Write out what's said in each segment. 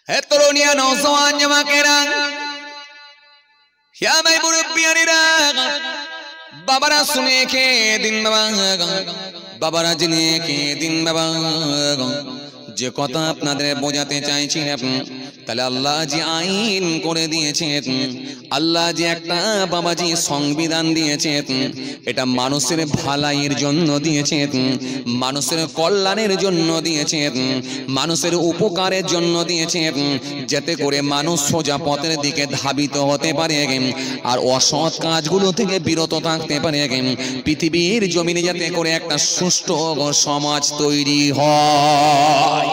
হে তরুণিয়া নওজওয়ান জামাকেরা, হে ভাই মুরব্বিয়ানিরা, বাবারা শুনে কে দিন বাবা, বাবারা জেনে কে দিন বাবা। যে কথা আপনাদের বোঝাতে চাইছি তাহলে আল্লাহ যে আইন করে দিয়েছেন, আল্লাহ যে একটা বাবাজি সংবিধান দিয়েছেন, এটা মানুষের ভালাইয়ের জন্য দিয়েছেন, মানুষের কল্যাণের জন্য দিয়েছেন, মানুষের উপকারের জন্য দিয়েছেন, যাতে করে মানুষ সোজা পথের দিকে ধাবিত হতে পারে আর অসৎ কাজগুলো থেকে বিরত থাকতে পারে। পৃথিবীর জমিনে যাতে করে একটা সুষ্ঠু সমাজ তৈরি হয়।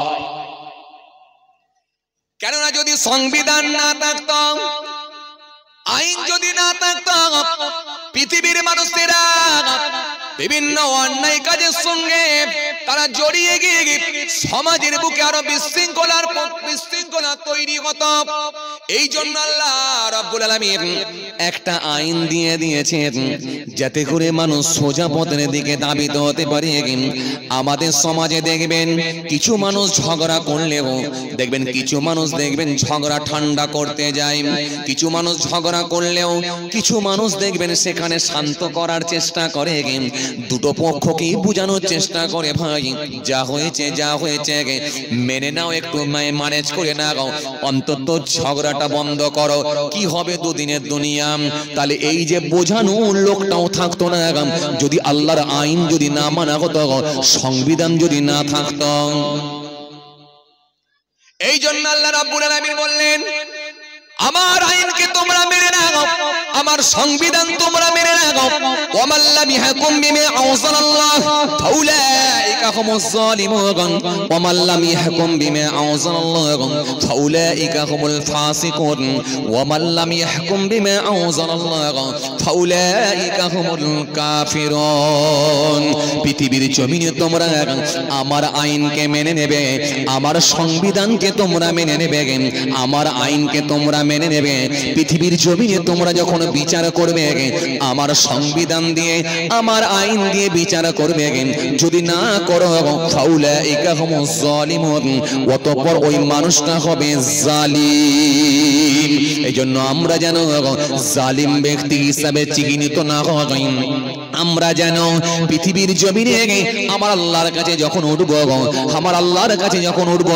কেননা যদি সংবিধান না থাকত, আইন যদি না থাকত, পৃথিবীর মানুষেরা বিভিন্ন অন্যায় কাজের সঙ্গে তারা জড়িয়ে গিয়ে সমাজের বুকে আরো বিশৃঙ্খলা তৈরি হতো। এই জন্য আল্লাহ রাব্বুল আলামিন একটা আইন দিয়ে দিয়েছেন, যাতে করে মানুষ সোজা পথের দিকে ধাবিত হতে পারে। আমাদের সমাজে দেখবেন কিছু মানুষ ঝগড়া করলেও দেখবেন কিছু মানুষ দেখবেন ঝগড়া ঠান্ডা করতে যায়, কিছু মানুষ ঝগড়া করলেও কিছু মানুষ দেখবেন সেখানে শান্ত করার চেষ্টা করে, দুটো পক্ষকেই বোঝানোর চেষ্টা করে, ভাই যা হয়েছে মেনে নাও, একটু ম্যানেজ করে নাও, অন্তত ঝগড়াটা বন্ধ করো, কি হবে দুদিনের দুনিয়া। তাহলে এই যে বোঝানো লোকটাও থাকতো না যদি আল্লাহর আইন যদি না মানা হতো, সংবিধান যদি না থাকতো। এই জন্য আল্লাহ রাব্বুল আলামিন বললেন, আমার আইনকে তোমরা মেনে নাও, আমার সংবিধান তোমরা মেনে নাও। ওয়ামান লাম ইয়াহকুম বিমা আনজালাল্লাহ ফাউলাইকা হুমুজ যালিমুন, ওয়ামান লাম ইয়াহকুম বিমা আনজালাল্লাহ ফাউলাইকা হুমুল ফাসিকুন, ওয়ামান লাম ইয়াহকুম বিমা আনজালাল্লাহ ফাউলাইকা হুমুল কাফিরুন। পৃথিবীর জমিনে তোমরা আমার আইনকে মেনে নেবে, আমার সংবিধানকে তোমরা মেনে নেবে, আমার আইনকে তোমরা মেনে নেবে। পৃথিবীর জমিনে তোমরা যখন বিচার করবে আমার সংবিধান দিয়ে আমার আইন দিয়ে বিচার করবে, যদি না করো ফাউলাইকা হুমুজ যালিমুন, অতঃপর ওই মানুষটা হবে জালিম। এইজন্য আমরা যেন জালিম ব্যক্তি হিসাবে চিহ্নিত না হই, আমরা যেন পৃথিবীর জমিনে আমার আল্লাহর কাছে যখন উঠব, আমার আল্লাহর কাছে যখন উঠব,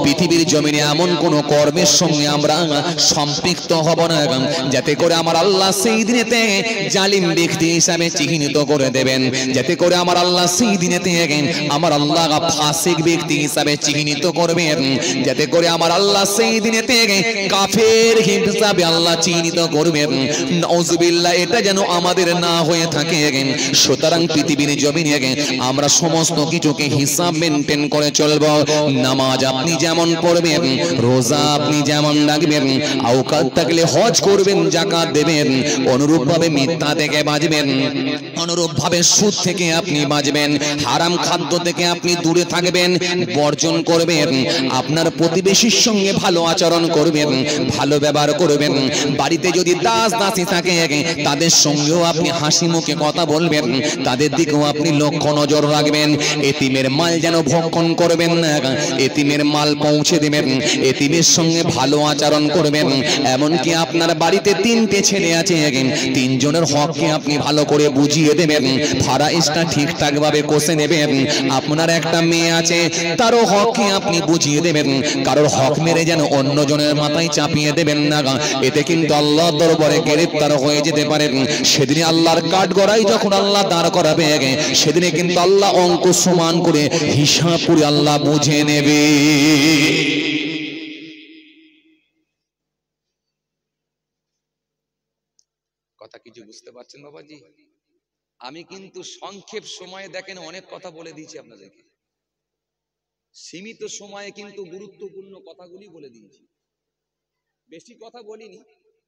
পৃথিবীর জমিনে এমন কোন কর্মের সঙ্গে আমরা সম্পৃক্ত হব না, যাতে করে আমার আল্লাহ সেই দিনেতে জালিম ব্যক্তি হিসাবে চিহ্নিত করে দেবেন, যাতে করে আমার আল্লাহ সেই দিনেতে আমার আল্লাহ ফাসিক ব্যক্তি হিসাবে চিহ্নিত করবেন, যাতে করে আমার আল্লাহ সেই দিনেতে কাফের হিসাবে আল্লাহ চিহ্নিত করবেন। নাউজুবিল্লাহ, এটা যেন আমাদের না হয়ে থাকে। সুতরাং পৃথিবীর জমিনে আমরা সমস্ত কিছুকে হিসাব মেনটেন করে চলব। নামাজ আপনি যেমন পড়বেন, রোজা আপনি যেমন রাখবেন, আওকাত থাকলে হজ করবেন, যাকাত দেবেন, অনুরূপ ভাবে মিথ্যা থেকে বাঁচবেন, অনুরূপ ভাবে সুদ থেকে আপনি বাঁচবেন, হারাম খাদ্য থেকে আপনি দূরে থাকবেন, বর্জন করবেন, আপনার প্রতিবেশীর সঙ্গে ভালো আচরণ করবেন, ভালো ব্যবহার করবেন, বাড়িতে যদি দাস দাসী থাকে তাদের সঙ্গেও আপনি হাসি মুখে কথা বলবেন, তাদের দিকেও আপনি লক্ষ্য নজর রাখবেন। এতিমের মাল যেন ভক্ষণ করবেন না, এতিমের মাল পৌঁছে দেবেন, এতিমের সঙ্গে ভালো আচরণ করবেন। এমনকি আপনার বাড়িতে তিনটে ছেলে আছে, তিনজনের হককে আপনি ভালো করে বুঝিয়ে দেবেন, ফারাইজটা ঠিকঠাক ভাবে কষে নেবেন। আপনার একটা মেয়ে আছে, তারও হককে আপনি বুঝিয়ে দেবেন, কারোর হক মেরে যেন অন্যজনের মাথায় চাপিয়ে দেবেন না, এতে কিন্তু আল্লাহ দরবারে গ্রেফতার হয়ে যেতে পারেন। সেদিনে আল্লাহর কাঠগড়ায় যখন আল্লাহ দাঁড় করাবে, সেদিনে কিন্তু আল্লাহ অঙ্ক সমান করে হিসাব করে আল্লাহ বুঝে নেবে। কথা কিছু বুঝতে পারছেন বাবাজি? আমি কিন্তু সংক্ষেপ সময়ে দেখেন অনেক কথা বলে দিয়েছি আপনাদেরকে, সীমিত সময়ে কিন্তু গুরুত্বপূর্ণ কথাগুলি বলে দিয়েছি। বেশি কথা বলিনি,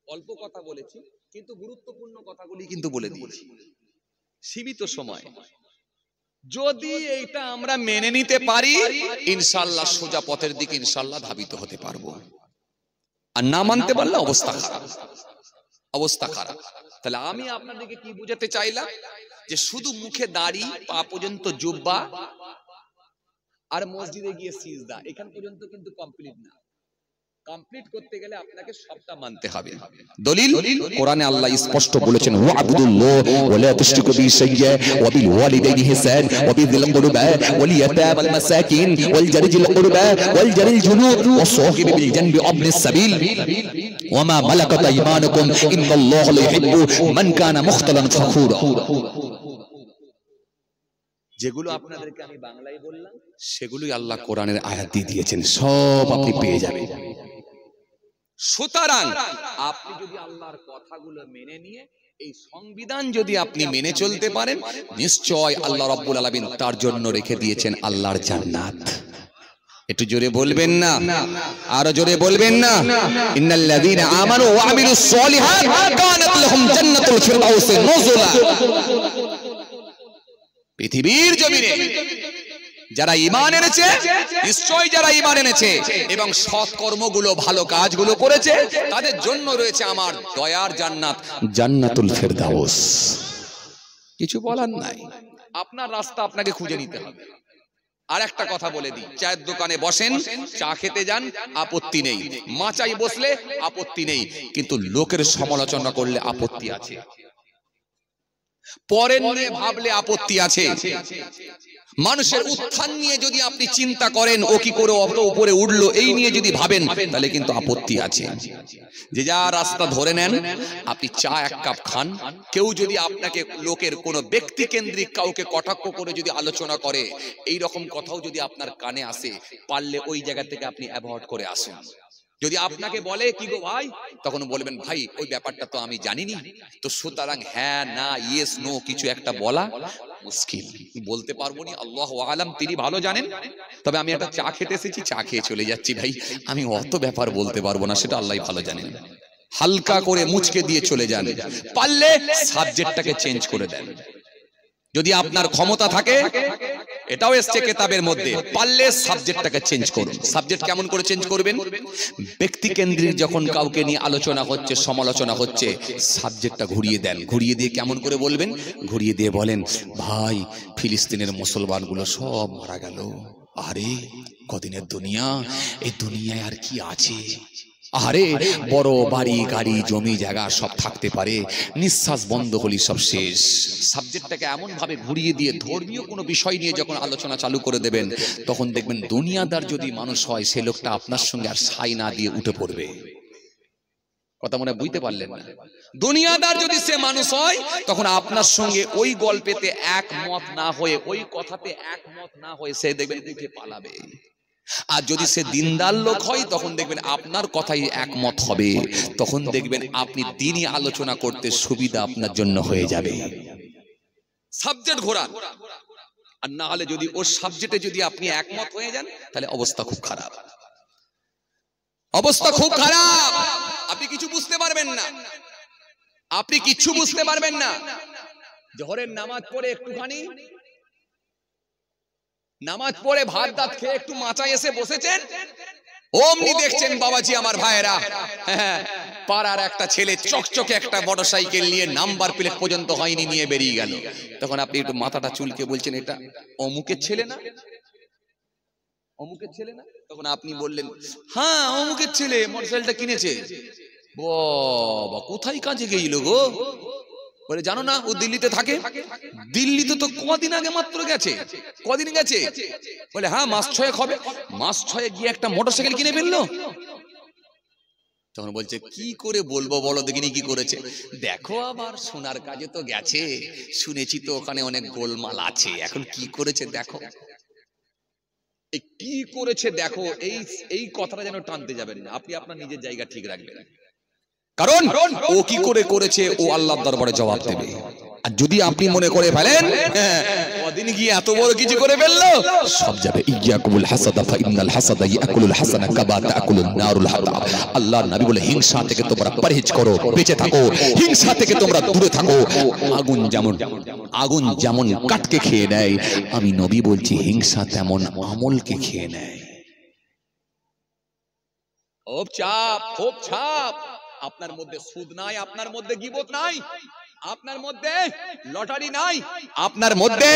অল্প কথা বলেছি, কিন্তু গুরুত্বপূর্ণ কথাগুলি কিন্তু বলে দিয়েছি সীমিত সময়। যদি এইটা আমরা মেনে নিতে পারি, ইনশাআল্লাহ সোজা পথের দিকে ইনশাআল্লাহ ধাবিত হতে পারবো। আর না মানতে পারলে অবস্থা খারাপ, অবস্থা খারাপ। তাহলে আমি আপনাদেরকে কি বুঝাতে চাইলাম, যে শুধু মুখে দাড়ি, পা পর্যন্ত জুব্বা আর মসজিদে গিয়ে সিজদা, এখান পর্যন্ত কিন্তু কমপ্লিট না। কমপ্লিট করতে গেলে আপনাকে সবটা মানতে হবে। দলিল কোরআনে আল্লাহ স্পষ্ট বলেছেন, ওয়াবুদুল্লাহ ওয়া লা তুশরিকু বিহি শাইয়্যা ওয়া বিল ওয়ালিদাইনি ইহসান ওয়া বিযিল কুরবা ওয়াল ইয়াতামা ওয়াল মাসাকিন ওয়াল জারিল কুরবা ওয়াল জারিল জুনুব ওয়াস সাহিবি বিল জানবি ওয়াবনিস সাবিল ওয়া মা মালাকাত আইমানুকুম ইন্নাল্লাহা লা ইউহিব্বু মান কানা মুখতালান ফাখুরা। যেগুলো আপনাদেরকে আমি বাংলায় বললাম সেগুলোই আল্লাহ কোরআনের আয়াত দিয়ে দিয়েছেন, সব আপনি পেয়ে যাবেন। সুতরাং আপনি যদি আল্লাহর কথাগুলো মেনে নিয়ে এই সংবিধান যদি আপনি মেনে চলতে পারেন, নিশ্চয় আল্লাহ রাব্বুল আলামিন তার জন্য রেখে দিয়েছেন আল্লাহর জান্নাত। একটু জোরে বলবেন না, আরো জোরে বলবেন না। ইন্নাল্লাযীনা আমানু ওয়া আমিলুস সলিহাত কানাত লাহুম জান্নাতুল ফিরদাউস নুজুলা। পৃথিবীর জমিনে যারা ঈমান এনেছে, নিশ্চয় যারা ঈমান এনেছে এবং সৎ কর্মগুলো ভালো কাজগুলো করেছে, তাদের জন্য রয়েছে আমার দয়ার জান্নাত, জান্নাতুল ফিরদাউস। কিছু বলার নাই, আপনার রাস্তা আপনাকে খুঁজে নিতে হবে। আর একটা কথা বলে দিই, চায়ের দোকানে বসেন, চা খেতে যান, আপত্তি নেই। মাচাই বসলে আপত্তি নেই, কিন্তু লোকের সমালোচনা করলে আপত্তি আছে। পরের নিয়ে ভাবলে আপত্তি আছে। মানুষের উত্থান নিয়ে যদি আপনি চিন্তা করেন, ও কি করে অত উপরে উঠলো, এই নিয়ে যদি ভাবেন, তাহলে কিন্তু আপত্তি আছে। যে যা রাস্তা ধরে নেন, আপনি চা এক কাপ খান। কেউ যদি আপনাকে লোকের কোনো ব্যক্তি কেন্দ্রিক কাউকে কটাক্ষ করে যদি আলোচনা করে, এই রকম কথাও যদি আপনার কানে আসে, পারলে ওই জায়গা থেকে আপনি অ্যাভয়েড করে আসুন। যদি আপনাকে বলে কি গো ভাই, তখন বলবেন ভাই ওই ব্যাপারটা তো আমি জানিনি। তো সুতরাং হ্যাঁ না, ইয়েস নো কিছু একটা বলা মুশকিল, বলতে পারবো না, আল্লাহু আলাম, তিনি ভালো জানেন। তবে আমি একটা চা খেতে এসেছি, চা খেয়ে চলে যাচ্ছি ভাই, আমি অত ব্যাপার বলতে পারবো না, সেটা আল্লাহই ভালো জানেন। হালকা করে মুচকে দিয়ে চলে যান, পারলে সাবজেক্টটাকে চেঞ্জ করে দেন। যদি আপনার ক্ষমতা থাকে, এটাও এসছে কিতাবের মধ্যে, পারলে সাবজেক্টটাকে চেঞ্জ করুন। সাবজেক্ট কেমন করে চেঞ্জ করবেন? ব্যক্তি কেন্দ্রিক যখন কাউকে নিয়ে আলোচনা হচ্ছে, সমালোচনা হচ্ছে, সাবজেক্টটা ঘুরিয়ে দেন। ঘুরিয়ে দিয়ে কেমন করে বলবেন? ঘুরিয়ে দিয়ে বলেন, ভাই ফিলিস্তিনের মুসলমানগুলো সব মারা গেল, আরে কদিনের দুনিয়া, এই দুনিয়ায় আর কি আছে? আরে বড় বাড়ি গাড়ি জমি জায়গা সব থাকতে পারে, নিঃশ্বাস বন্ধ হলি সব শেষ। সাবজেক্টটাকে এমন ভাবে ঘুরিয়ে দিয়ে ধর্মীয় কোনো বিষয় নিয়ে যখন আলোচনা চালু করে দেবেন, তখন দেখবেন দুনিয়াদার যদি মানুষ হয়, সে লোকটা আপনার সঙ্গে আর সাই না দিয়ে উঠে পড়বে। কথা মনে বুঝতে পারলেন না? দুনিয়াদার যদি সে মানুষ হয়, তখন আপনার সঙ্গে ওই গল্পেতে একমত না হয়ে, ওই কথাতে একমত না হয়ে, সে দেখবেন উঠে পালাবে। আর যদি সে দিনদার লোক হয়, তখন দেখবেন আপনার কথাই একমত হবে, তখন দেখবেন আপনি দিনই আলোচনা করতে সুবিধা আপনার জন্য হয়ে যাবে। সাবজেক্ট ঘোরান, আর না হলে যদি ওর সাবজেক্টে যদি আপনি একমত হয়ে যান, তাহলে অবস্থা খুব খারাপ, অবস্থা খুব খারাপ। আপনি কিছু বুঝতে পারবেন না, আপনি কিছু বুঝতে পারবেন না। জোহরের নামাজ পড়ে একটুখানি নামাজ পড়ে ভাত দাঁত খেয়ে একটু মাচায় এসে বসেছেন, অমনি দেখছেন বাবাজি আমার ভাইয়েরা, পাড়ার একটা ছেলে চকচকে একটা মোটরসাইকেল নিয়ে, নাম্বার প্লেট পর্যন্ত হয়নি, নিয়ে বেরিয়ে গেল। তখন আপনি একটু মাথাটা চুলকে বলছেন, এটা অমুকের ছেলে না, অমুকের ছেলে না? তখন আপনি বললেন, হ্যাঁ অমুকের ছেলে, মোটরসাইকেলটা কিনেছে। বাবা কোথায় কাজে গেছিল গো? বলে জানো না ও দিল্লিতে থাকে। দিল্লিতে তো কদিন আগে মাত্র গেছে। কদিন গেছে? বলে হ্যাঁ মাস 6 হবে। মাস 6 গিয়ে একটা মোটরসাইকেল কিনে ফেললো। তখন বলছে কি করে বলবো বলো দেখিনি কি করেছে? দেখো আবার সোনার কাজে তো গেছে, শুনেছি তো ওখানে অনেক গোলমাল আছে, এখন কি করেছে দেখো। কি করেছে দেখো, এই কথাটা যেন টানতে যাবেন না, আপনি আপনার নিজের জায়গা ঠিক রাখবেন। কারণ ও কি করে করেছে, ও আল্লাহর দরবারে জবাব দেবে। আর যদি আপনি মনে করে ফেলেন কদিন গিয়ে এত বড় কিছু করে ফেললো, সব যাবে। ইয়াকুল হাসাদা ফা ইন্নাল হাসাদা ইয়াকুলুল হাসানা কামা তাকুলুন নারুল হাতাব। আল্লাহর নবী বলে হিংসা থেকে তোমরা পরহেজ করো, বেঁচে থাকো, হিংসা থেকে তোমরা দূরে থাকো। আগুন যেমন কাটকে খেয়ে নেয়, আমি নবী বলছি হিংসা তেমন আমলকে খেয়ে নেয়। খুব চাপ, খুব চাপ। আপনার মধ্যে সুদ নাই, আপনার মধ্যে গীবত নাই, আপনার মধ্যে লটারি নাই, আপনার মধ্যে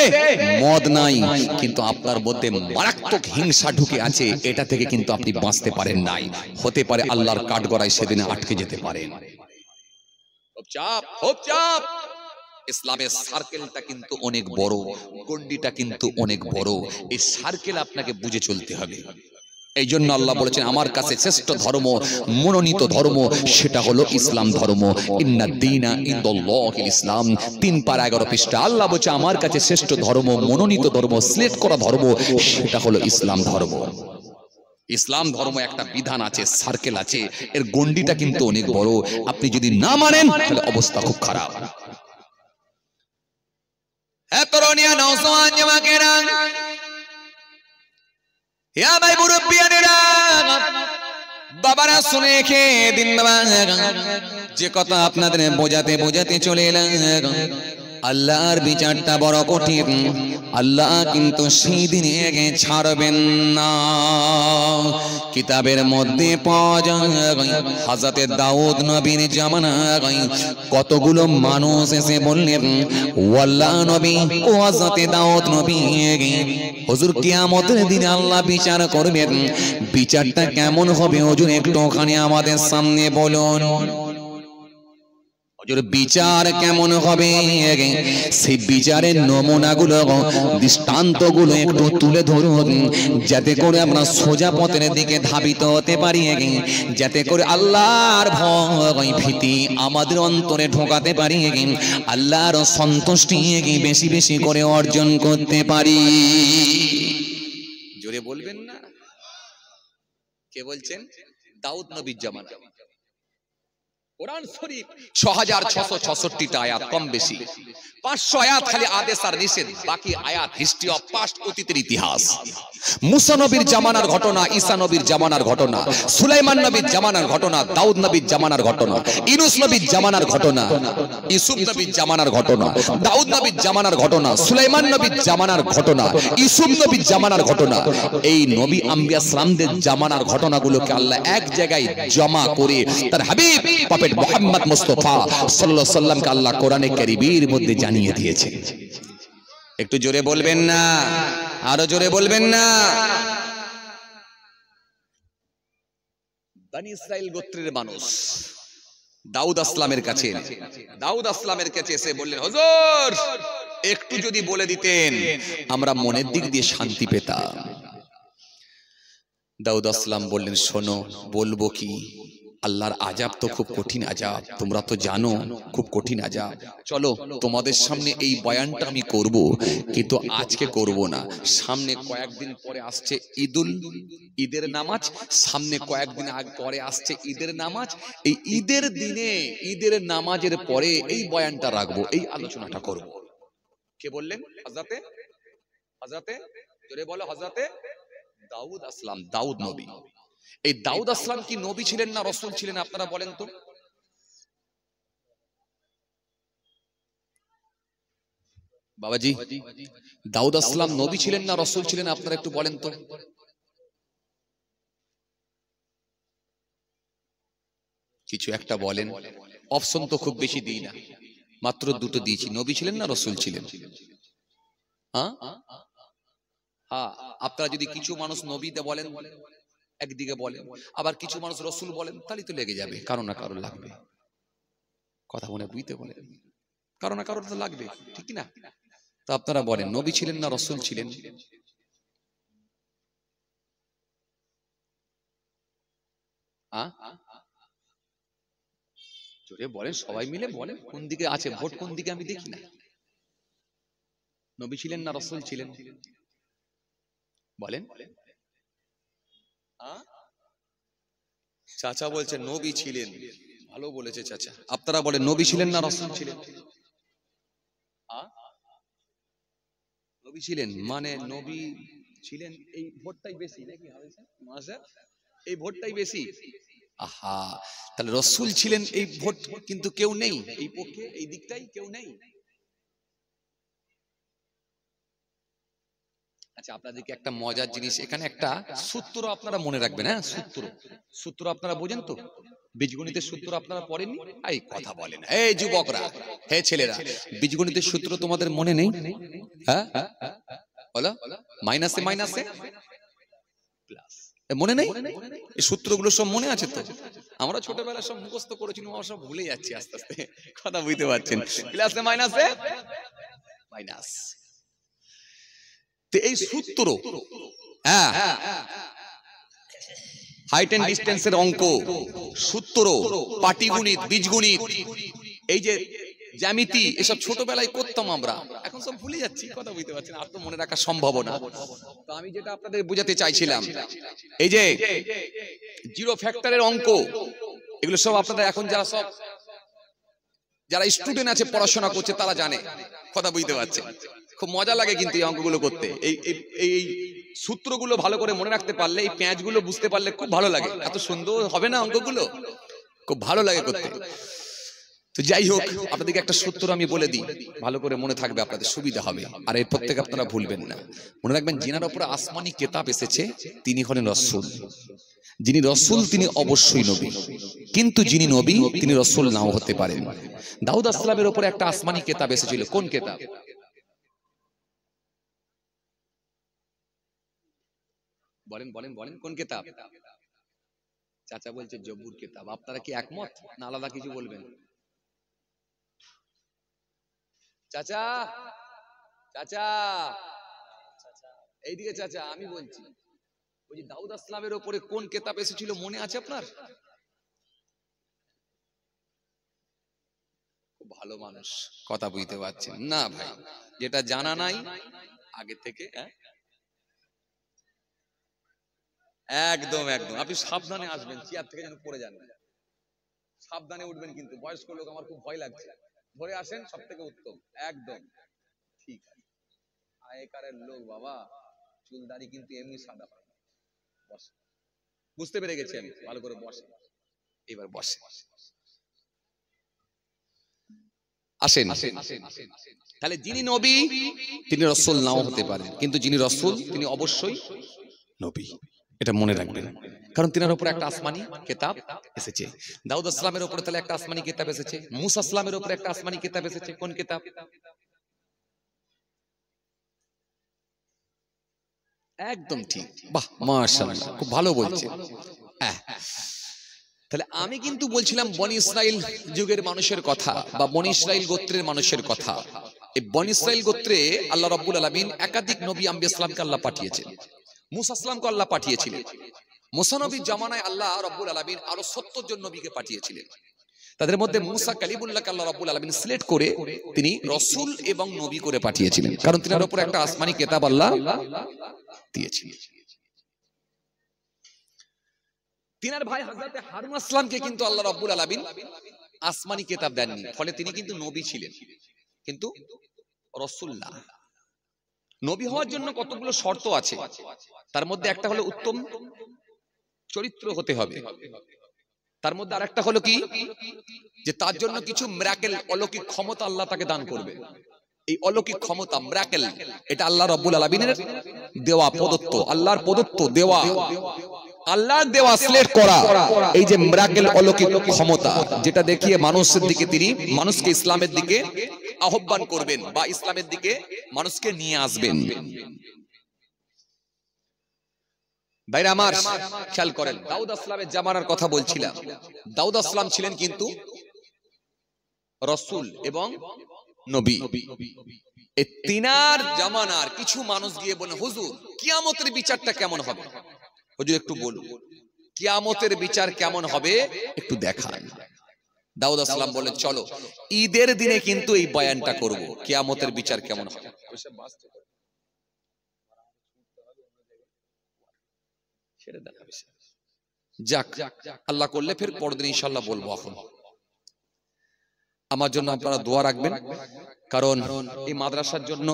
মদ নাই, কিন্তু আপনার মধ্যে মারাত্মক হিংসা ঢুকে আছে, এটা থেকে কিন্তু আপনি বাঁচতে পারেন নাই। হতে পারে আল্লাহর কাঠগড়ায় সেদিনে আটকে যেতে পারেন। খুব চাপ, খুব চাপ। ইসলামের সার্কেলটা কিন্তু অনেক বড়, গন্ডিটা কিন্তু অনেক বড়। এই সার্কেল আপনাকে বুঝে চলতে হবে। এই জন্য আল্লাহ বলেছেন আমার কাছে শ্রেষ্ঠ ধর্ম, মনোনীত ধর্ম, সেটা হলো ইসলাম ধর্ম। ইন্নাদ দীনা ইনদাল্লাহিল ইসলাম, 3 পারা 11 পৃষ্ঠা। আল্লাহ বলছে আমার কাছে শ্রেষ্ঠ ধর্ম, মনোনীত ধর্ম, সিলেক্ট করা ধর্ম, সেটা হলো ইসলাম ধর্ম। ইসলাম ধর্ম একটা বিধান আছে, সার্কেল আছে, এর গন্ডিটা কিন্তু অনেক বড়। আপনি যদি না মানেন তাহলে অবস্থা খুব খারাপ। হ্যাঁ তরুণিয়া নওজওয়ান জামাকেরা, ইয়া ভাই মুরব্বিয়ানেরা, বাবারা শুনে খেয়ে দিন বাবা, যে কথা আপনাদের বোঝাতে বোঝাতে চলে এলাম, আল্লাহর বিচারটা বড় কঠিন। আল্লাহ কিন্তু সেই দিনে ছাড়বেন না। কিতাবের মধ্যে পাওয়া যায় হযরতে দাউদ নবীর জামানায় কতগুলো মানুষ এসে বললেন, ওয়াল্লাহ নবী ও হযরতে দাউদ নবী, হুজুর কিয়ামতের দিনে আল্লাহ বিচার করবেন, বিচারটা কেমন হবে হুজুর একটুখানি আমাদের সামনে বলুন। বিচার কেমন হবে, সেই বিচারের নমুনাগুলো, দৃষ্টান্তগুলো একটু তুলে ধরুন, যাতে করে আমরা সোজা পথের দিকে ধাবিত হতে পারি, যাতে করে আল্লাহর ভয় ভীতি আমাদের অন্তরে ঢোকাতে পারি, আল্লাহর সন্তুষ্টি বেশি বেশি করে অর্জন করতে পারি। জোরে বলবেন না? কে বলছেন? দাউদ নবীর জামানা। কোরআন শরীফ 6666টা আয়াত, কম বেশি 500 আয়াত খালি আদেশ আর নিষেধ, বাকি আয়াত হিস্ট্রি অফ পাস্ট, অতীতের ইতিহাস। মুসা নবীর জামানার ঘটনা, ঈসা নবীর জামানার ঘটনা, সুলাইমান নবীর জামানার ঘটনা, দাউদ নবীর জামানার ঘটনা, ইউনূস নবীর জামানার ঘটনা, ইউসুফ নবীর জামানার ঘটনা, দাউদ নবীর জামানার ঘটনা, সুলাইমান নবীর জামানার ঘটনা, ইউসুফ নবীর জামানার ঘটনা। এই নবী আম্বিয়া সালামদের জামানার ঘটনাগুলোকে আল্লাহ এক জায়গায় জমা করে তার হাবিব প্রফেট মুহাম্মদ মুস্তাফা সাল্লাল্লাহু আলাইহি সাল্লামকে আল্লাহ কোরআনে কারীমের মধ্যে জানিয়ে দিয়েছে। একটু জোরে বলবেন না? আরো জোরে বলবেন না? বনি ইসরাইল গোত্রের মানুষ দাউদ আসলামের কাছে, দাউদ আসলামের কাছে এসে বললেন, হুজুর একটু যদি বলে দিতেন আমরা মনের দিক দিয়ে শান্তি পেতাম। দাউদ আসলাম বললেন, শোনো বলবো কি, আল্লাহর আযাব তো খুব কঠিন আযাব, তোমরা তো জানো খুব কঠিন আযাব। চলো তোমাদের সামনে এই বয়ানটা আমি করব, কিন্তু আজকে করব না। সামনে কয়েকদিন পরে আসছে ঈদের নামাজ, সামনে কয়েকদিন আগে পরে আসছে ঈদের নামাজ। এই ঈদের দিনে ঈদের নামাজের পরে এই বয়ানটা রাখবো, এই আলোচনাটা করব। কে বললেন? হযরতে জোরে বলো, হযরতে দাউদ আসলাম, দাউদ নবী। এই দাউদ আসলাম কি নবী ছিলেন না রাসূল ছিলেন আপনারা বলেন তো? বাবাজি, দাউদ আসলাম নবী ছিলেন না রাসূল ছিলেন আপনারা একটু বলেন তো? কিছু একটা বলেন। অপশন তো খুব বেশি দিই না, মাত্র দুটো দিয়েছি। নবী ছিলেন না রাসূল ছিলেন? হ্যাঁ হ্যাঁ, আপনারা যদি কিছু মানুষ নবীতে বলেন একদিকে বলেন, আবার কিছু মানুষ রাসূল বলেন, তাহলে তো লেগে যাবে, কারো না কারো লাগবে। কথা মনে বুঝতে বলেন, কারো না কারো তো লাগবে, ঠিক না? তো আপনারা বলেন নবী ছিলেন না রাসূল ছিলেন? জোরে বলেন, সবাই মিলে বলেন কোন দিকে আছে ভোট, কোন দিকে আমি দেখি না। নবী ছিলেন না রাসূল ছিলেন? বলেন। চাচা বলছে নবী ছিলেন। ভালো বলেছে চাচা। আপনারা বলেন নবী ছিলেন না রাসূল ছিলেন? নবী ছিলেন মানে নবী ছিলেন, এই ভোটটাই বেশি নাকি এই ভোটটাই বেশি। আহা, তাহলে রাসূল ছিলেন এই ভোট কিন্তু কেউ নেই এই পক্ষে, এই দিকটাই কেউ নেই। আচ্ছা, আপনাদেরকে একটা মজার জিনিস, এখানে একটা সূত্র আপনারা মনে রাখবেন। হ্যাঁ, সূত্র আপনারা বোঝেন তো? বীজগণিতের সূত্র আপনারা পড়েননি? এই কথা বলেন, এই যুবকরা, হে ছেলেরা, বীজগণিতের সূত্র তোমাদের মনে নেই? হ্যাঁ বলো, মাইনাসে মাইনাসে প্লাস, মনে নেই? এই সূত্রগুলো সব মনে আছে তো? আমরা ছোটবেলায় সব মুখস্থ করেছি, আমরা সব ভুলে যাচ্ছি আস্তে আস্তে, কথা বুঝতে পারছেন? প্লাসে মাইনাসে মাইনাস, তো এই সূত্র, হ্যাঁ, হাইট এন্ড ডিস্টেন্সের অঙ্ক, সূত্র, পাটিগণিত, বীজগণিত, এই যে জ্যামিতি, এসব ছোটবেলায় করতাম আমরা, এখন সব ভুলে যাচ্ছি, কথা বুঝতে পারছেন? আর তো মনে রাখা সম্ভব না। তো আমি যেটা আপনাদের বোঝাতে চাইছিলাম, এই যে জিরো ফ্যাক্টরের অঙ্ক, এগুলো সব আপনাদের এখন যারা স্টুডেন্ট আছে, পড়াশোনা করছে, তারা জানে, কথা বুঝতে পারছে? খুব মজা লাগে কিন্তু এই অঙ্কগুলো করতে, এই সূত্রগুলো ভালো করে মনে রাখতে পারলে, এই প্যাঁচগুলো বুঝতে পারলে খুব ভালো লাগে। এত সুন্দর হবে না অঙ্কগুলো, খুব ভালো লাগে করতে। তো যাই হোক, আপনাদেরকে একটা সূত্র আমি বলে দিই, ভালো করে মনে থাকবে, আপনাদের সুবিধা হবে, আর এর প্রত্যেক আপনারা ভুলবেন না। মনে রাখবেন, যিনার উপরে আসমানি কিতাব এসেছে তিনি হলেন রাসূল। যিনি রাসূল তিনি অবশ্যই নবী, কিন্তু যিনি নবী তিনি রাসূল নাও হতে পারেন। দাউদ আলাইহিস সালামের উপরে একটা আসমানি কিতাব এসেছিল, কোন কিতাব? বলেন বলেন বলেন, কোন কিতাব? চাচা বলছে জবুর কিতাব। আপনারা কি একমত না আলাদা কিছু বলবেন? চাচা, চাচা, এইদিকে চাচা, আমি বলছি, ওই যে দাউদ আলাইহিস সালামের উপরে কোন কিতাব এসেছিল মনে আছে আপনার? খুব ভালো মানুষ, কথা বুঝতে পারছেন না ভাই? যেটা জানা নাই আগে থেকে, একদম একদম, আপনি সাবধানে আসবেন, চেয়ার থেকে যেন পড়ে যান, সাবধানে উঠবেন, কিন্তু বয়স্ক লোক, আমার খুব ভয় লাগছে, ধরে আসেন, সব থেকে উত্তম, একদম ঠিক আছে। আগেকারের লোক বাবা, চুলদাড়ি কিন্তু এমনি সাদা, বসে, বুঝতে পেরে গেছি আমি, ভালো করে বসে, এবার বসে, আসেন। তাহলে যিনি নবী তিনি রাসূল নাও হতে পারেন, কিন্তু যিনি রাসূল তিনি অবশ্যই নবী, এটা মনে রাখবেন। কারণ তিনার উপরে একটা আসমানি কিতাব এসেছে। দাউদ আলাইহিস সালামের উপরে তাহলে একটা আসমানি কিতাব এসেছে, মূসা আলাইহিস সালামের উপরে একটা আসমানি কিতাব এসেছে, কোন কিতাব? একদম ঠিক, বাহ মাশাআল্লাহ, খুব ভালো বলছেন। তাহলে আমি কিন্তু বলছিলাম বনি ইসরাইল যুগের মানুষের কথা, বা বনি ইসরাইল গোত্রের মানুষের কথা। এই বনি ইসরাইল গোত্রে আল্লাহ রাব্বুল আলামিন একাধিক নবী আম্বিয়া সালামকে আল্লাহ পাঠিয়েছেন। মূসা সালামকে আল্লাহ পাঠিয়েছিলেন। মূসা নবীর জামানায় আল্লাহ রাব্বুল আলামিন আরো 70 জন নবীকে পাঠিয়েছিলেন। তাদের মধ্যে মূসা কালিমুল্লাহকে আল্লাহ রাব্বুল আলামিন সিলেক্ট করে তিনি রাসূল এবং নবী করে পাঠিয়েছিলেন, কারণ তিনার উপর একটা আসমানি কিতাব আল্লাহ দিয়েছিলেন। তিনার ভাই হযরত হারুন আসলামকে কিন্তু আল্লাহ রাব্বুল আলামিন আসমানি কিতাব দেননি, ফলে তিনি কিন্তু নবী ছিলেন, কিন্তু রাসূল না। নবী হওয়ার জন্য কতগুলো শর্ত আছে, তার মধ্যে একটা হলো উত্তম চরিত্র হতে হবে, তার মধ্যে আরেকটা হলো কি, যে তার জন্য কিছু মিরাকেল, অলৌকিক ক্ষমতা আল্লাহ তাকে দান করবে। এই অলৌকিক ক্ষমতা, মিরাকেল, এটা আল্লাহ রাব্বুল আলামিনের দেওয়া প্রদত্ত, আল্লাহর প্রদত্ত দেওয়া, আল্লাহর দেওয়া সিলেক্ট করা এই যে মিরাকেল, অলৌকিক ক্ষমতা, যেটা দেখিয়ে মানুষের দিকে তিনি মানুষকে ইসলামের দিকে আহ্বান করবেন, বা ইসলামের দিকে মানুষকে নিয়ে আসবেন। ভাইরা আমার খেয়াল করেন, দাউদ আলাইহিস সালামের জামানার কথা বলছিলাম। দাউদ আলাইহিস সালাম ছিলেন কিন্তু রাসূল এবং নবী। এই তিনার জামানার কিছু মানুষ গিয়ে বলে, হুজুর কিয়ামতের বিচারটা কেমন হবে? হুজুর একটু বলুন, কিয়ামতের বিচার কেমন হবে একটু দেখান। দাউদ আলাইহিস সালাম বলেন, চলো ঈদের দিনে কিন্তু এই বয়ানটা করব, কিয়ামতের বিচার কেমন হবে। যাক, আল্লাহ করলে ফের পরের দিন ইনশাআল্লাহ বলবো। এখন আমার জন্য আপনারা দোয়া রাখবেন, কারণ এই মাদ্রাসার জন্য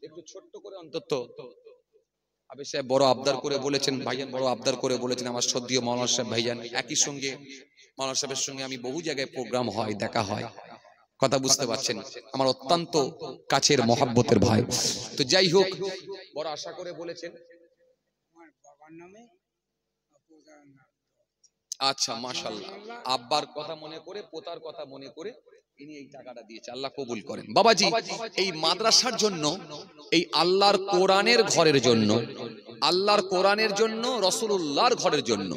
একটু ছোট্ট করে অন্তত আবে সাহেব বড় আবদার করে বলেছেন, ভাইজান বড় আবদার করে বলেছেন, আমার শ্রদ্ধেয় মাওলানা সাহেব ভাইজান, একই সঙ্গে মাওলানা সাহেবের সঙ্গে আমি বহু জায়গায় প্রোগ্রাম হয়, দেখা হয়, কথা বুঝতে পারছেন, আমার অত্যন্ত কাছের মহব্বতের ভাই। তো যাই হোক, বড় আশা করে বলেছেন, আমার বাবার নামে আচ্ছা, মাশাআল্লাহ। আব্বার কথা মনে করে, পোতার কথা মনে করে ইনি এই টাকাটা দিয়েছে, আল্লাহ কবুল করেন। বাবাজি, এই মাদ্রাসার জন্য, এই আল্লাহর কোরআনের ঘরের জন্য, আল্লাহর কোরআনের জন্য, রাসূলুল্লাহর ঘরের জন্য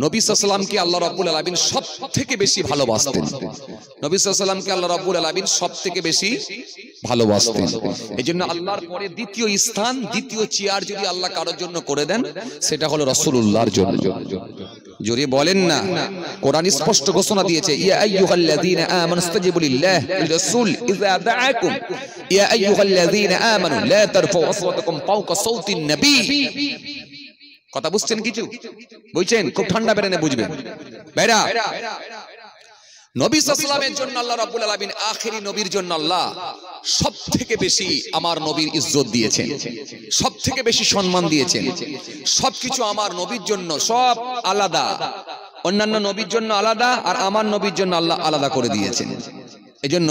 নবী সাল্লাল্লাহু আলাইহি ওয়াসাল্লামকে আল্লাহ রাব্বুল আলামিন সবথেকে বেশি ভালোবাসতেন। নবী সাল্লাল্লাহু আলাইহি ওয়াসাল্লামকে আল্লাহ রাব্বুল আলামিন সবথেকে বেশি ভালোবাসতেন। এজন্য আল্লাহর পরে দ্বিতীয় স্থান, দ্বিতীয় চেয়ার যদি আল্লাহ কারোর জন্য করে দেন, সেটা হলো রাসূলুল্লাহর জন্য। জোরে বলেন না। কোরআন স্পষ্ট ঘোষণা দিয়েছে, ইয়া আইয়ুহাল্লাযীনা আমানু ইসতাজিবু লিল্লাহি ওয়াল রাসূল ইযা দাআকুম, ইয়া আইয়ুহাল্লাযীনা আমানু লা তারফাউ আসওয়াতাকুম ফাওকা সাওতিন নবী। কথা বুঝছেন? কিছু বুঝছেন? খুব ঠান্ডা বেরেনে বুঝবেন ভাইরা। নবী সাল্লাল্লাহু আলাইহি ওয়াসাল্লামের জন্য আল্লাহ রাব্বুল আলামিন, আখেরি নবীর জন্য আল্লাহ সবথেকে বেশি আমার নবীর ইজ্জত দিয়েছেন, সবথেকে বেশি সম্মান দিয়েছেন। সবকিছু আমার নবীর জন্য সব আলাদা, অন্যান্য নবীর জন্য আলাদা, আর আমার নবীর জন্য আল্লাহ আলাদা করে দিয়েছেন। এজন্য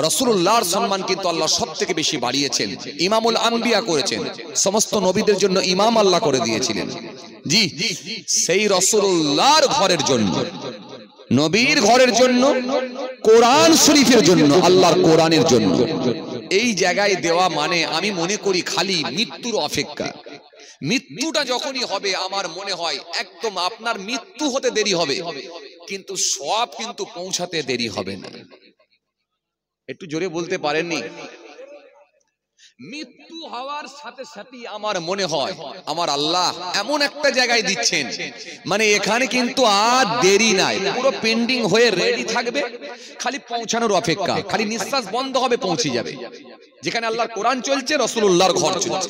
রাসূলুল্লাহর সম্মান কিন্তু আল্লাহ সবথেকে বেশি বাড়িয়েছেন। ইমামুল আম্বিয়া করেছেন, সমস্ত নবীদের জন্য ইমাম আল্লাহ করে দিয়েছিলেন। জি, সেই রাসূলুল্লাহর ঘরের জন্য, নবীর ঘরের জন্য, কোরআন শরীফের জন্য, আল্লাহর কোরআনের জন্য এই জায়গায় দেওয়া মানে আমি মনে করি খালি মৃত্যুর অপেক্ষা। মৃত্যুটা যখনই হবে আমার মনে হয় একদম আপনার মৃত্যু হতে দেরি হবে, কিন্তু সব কিন্তু পৌঁছাতে দেরি হবে না। একটু জোরে বলতে পারেননি? মৃত্যু হওয়ার সাথে সাথে আমার মনে হয় আমার আল্লাহ এমন একটা জায়গায় দিচ্ছেন, মানে এখানে কিন্তু আর দেরি নাই, পুরো পেন্ডিং হয়ে রেডি থাকবে, খালি পৌঁছানোর অপেক্ষা। খালি নিঃশ্বাস বন্ধ হবে, পৌঁছে যাবে। যেখানে আল্লাহর কোরআন চলছে, রাসূলুল্লাহর ঘর চলছে,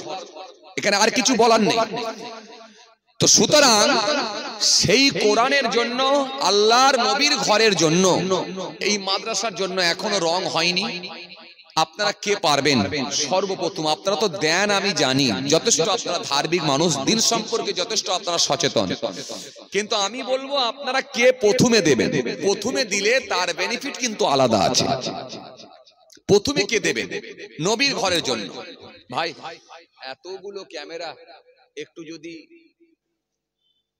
এখানে আর কিছু বলার নেই। তো সুতরাং সেই কোরআনের জন্য, আল্লাহর নবীর ঘরের জন্য, এই মাদ্রাসার জন্য এখনো রং হয়নি। আপনারা কে পারবেন? সর্বপ্রথম আপনারা তো দেন, আমি জানি যথেষ্ট আপনারা ধার্মিক মানুষ, দিন সম্পর্কে যথেষ্ট আপনারা সচেতন, কিন্তু আমি বলবো আপনারা কে প্রথমে দেবেন। প্রথমে দিলে তার বেনিফিট কিন্তু আলাদা আছে। প্রথমে কে দেবেন? নবীর ঘরের জন্য। ভাই, এতগুলো ক্যামেরা, একটু যদি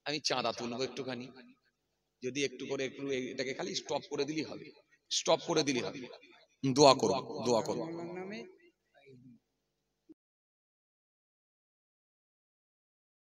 আমি চাঁদা তুলবো একটুখানি, যদি একটু করে একটু এটাকে খালি স্টপ করে দিলেই হবে, স্টপ করে দিলেই হবে। দোয়া করো, দোয়া করো,